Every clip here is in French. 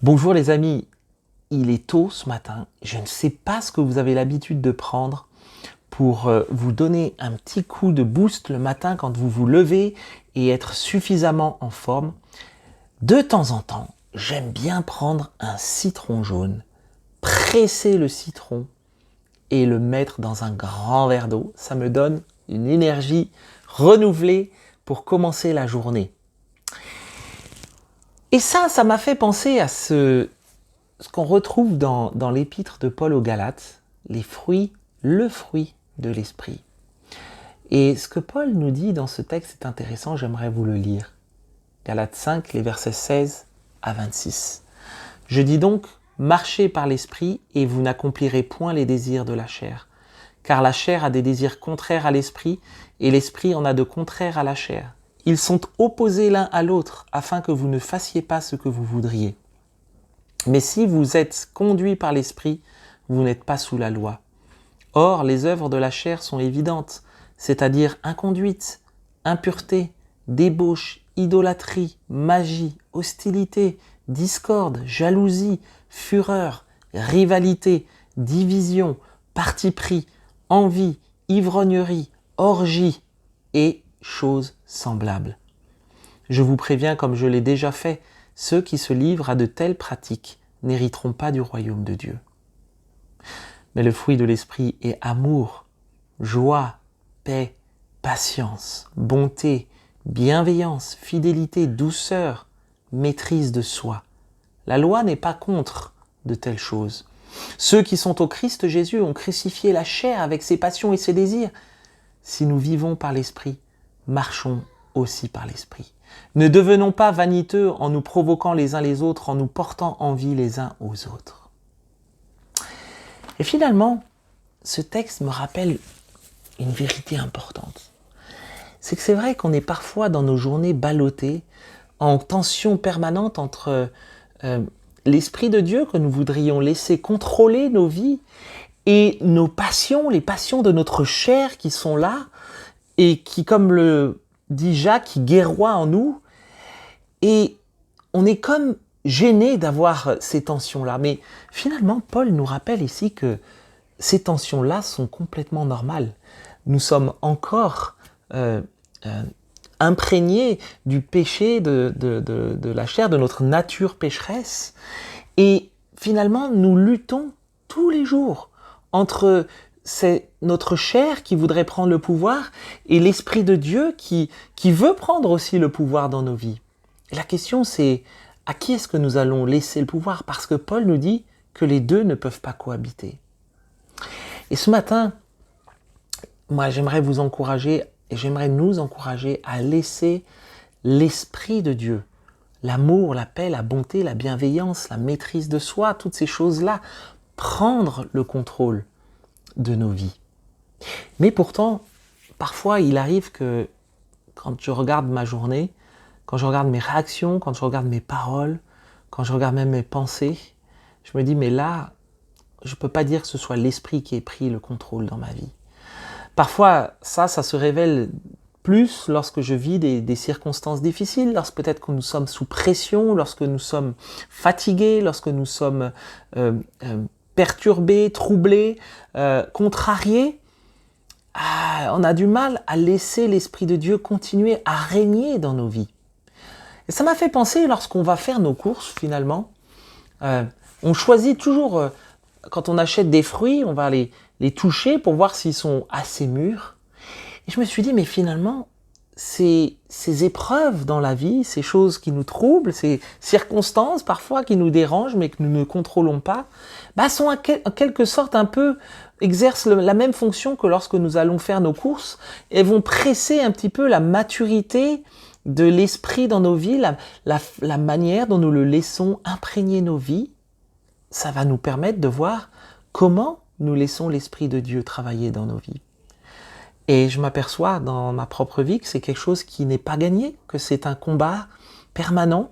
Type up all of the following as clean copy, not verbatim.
Bonjour les amis, il est tôt ce matin, je ne sais pas ce que vous avez l'habitude de prendre pour vous donner un petit coup de boost le matin quand vous vous levez et être suffisamment en forme. De temps en temps, j'aime bien prendre un citron jaune, presser le citron et le mettre dans un grand verre d'eau. Ça me donne une énergie renouvelée pour commencer la journée. Et ça m'a fait penser à ce qu'on retrouve dans l'épître de Paul aux Galates, le fruit de l'esprit. Et ce que Paul nous dit dans ce texte est intéressant, j'aimerais vous le lire. Galates 5, les versets 16 à 26. Je dis donc, marchez par l'esprit et vous n'accomplirez point les désirs de la chair. Car la chair a des désirs contraires à l'esprit et l'esprit en a de contraires à la chair. Ils sont opposés l'un à l'autre afin que vous ne fassiez pas ce que vous voudriez. Mais si vous êtes conduits par l'esprit, vous n'êtes pas sous la loi. Or, les œuvres de la chair sont évidentes, c'est-à-dire inconduite, impureté, débauche, idolâtrie, magie, hostilité, discorde, jalousie, fureur, rivalité, division, parti pris, envie, ivrognerie, orgie et choses semblables. Je vous préviens, comme je l'ai déjà fait, ceux qui se livrent à de telles pratiques n'hériteront pas du royaume de Dieu. Mais le fruit de l'esprit est amour, joie, paix, patience, bonté, bienveillance, fidélité, douceur, maîtrise de soi. La loi n'est pas contre de telles choses. Ceux qui sont au Christ Jésus ont crucifié la chair avec ses passions et ses désirs. Si nous vivons par l'esprit, marchons aussi par l'esprit. Ne devenons pas vaniteux en nous provoquant les uns les autres, en nous portant envie les uns aux autres. Et finalement, ce texte me rappelle une vérité importante. C'est que c'est vrai qu'on est parfois dans nos journées ballottés, en tension permanente entre l'Esprit de Dieu que nous voudrions laisser contrôler nos vies et nos passions, les passions de notre chair qui sont là et qui, comme le dit Jacques, qui guerroient en nous. Et on est comme gêné d'avoir ces tensions-là. Mais finalement, Paul nous rappelle ici que ces tensions-là sont complètement normales. Nous sommes encore imprégnés du péché de la chair, de notre nature pécheresse. Et finalement, nous luttons tous les jours entre notre chair qui voudrait prendre le pouvoir et l'Esprit de Dieu qui veut prendre aussi le pouvoir dans nos vies. Et la question c'est, à qui est-ce que nous allons laisser le pouvoir? Parce que Paul nous dit que les deux ne peuvent pas cohabiter. Et ce matin, moi j'aimerais vous encourager et j'aimerais nous encourager à laisser l'Esprit de Dieu, l'amour, la paix, la bonté, la bienveillance, la maîtrise de soi, toutes ces choses-là, prendre le contrôle de nos vies. Mais pourtant, parfois il arrive que quand je regarde ma journée, quand je regarde mes réactions, quand je regarde mes paroles, quand je regarde même mes pensées, je me dis mais là, je ne peux pas dire que ce soit l'esprit qui ait pris le contrôle dans ma vie. Parfois, ça se révèle plus lorsque je vis des circonstances difficiles, lorsque peut-être que nous sommes sous pression, lorsque nous sommes fatigués, lorsque nous sommes perturbés, troublés, contrariés. On a du mal à laisser l'Esprit de Dieu continuer à régner dans nos vies. Et ça m'a fait penser, lorsqu'on va faire nos courses, finalement, on choisit toujours, quand on achète des fruits, on va les toucher pour voir s'ils sont assez mûrs. Et je me suis dit, mais finalement, ces épreuves dans la vie, ces choses qui nous troublent, ces circonstances parfois qui nous dérangent mais que nous ne contrôlons pas, sont en quelque sorte un peu, exercent la même fonction que lorsque nous allons faire nos courses et vont presser un petit peu la maturité de l'esprit dans nos vies, la manière dont nous le laissons imprégner nos vies. Ça va nous permettre de voir comment nous laissons l'Esprit de Dieu travailler dans nos vies. Et je m'aperçois dans ma propre vie que c'est quelque chose qui n'est pas gagné, que c'est un combat permanent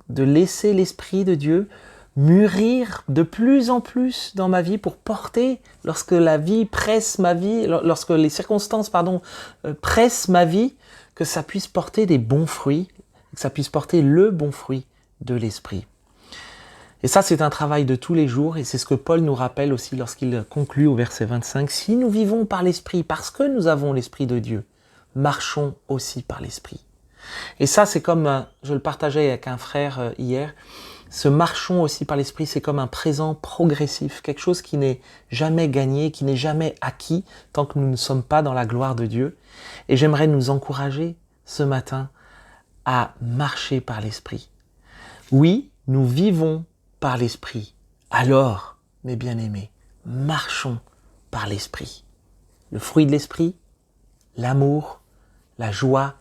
de laisser l'Esprit de Dieu mûrir de plus en plus dans ma vie pour porter, lorsque la vie presse ma vie, lorsque les circonstances pressent ma vie, que ça puisse porter des bons fruits, que ça puisse porter le bon fruit de l'Esprit. Et ça, c'est un travail de tous les jours, et c'est ce que Paul nous rappelle aussi lorsqu'il conclut au verset 25. Si nous vivons par l'Esprit, parce que nous avons l'Esprit de Dieu, marchons aussi par l'Esprit. Et ça, c'est comme, je le partageais avec un frère hier, ce marchons aussi par l'Esprit, c'est comme un présent progressif, quelque chose qui n'est jamais gagné, qui n'est jamais acquis, tant que nous ne sommes pas dans la gloire de Dieu. Et j'aimerais nous encourager ce matin à marcher par l'Esprit. Oui, nous vivons par l'Esprit. Alors, mes bien-aimés, marchons par l'Esprit. Le fruit de l'Esprit, l'amour, la joie,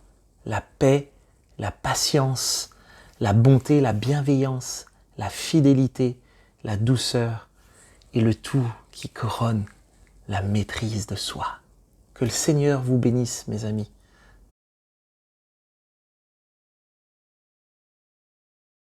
la paix, la patience, la bonté, la bienveillance, la fidélité, la douceur et le tout qui couronne la maîtrise de soi. Que le Seigneur vous bénisse, mes amis.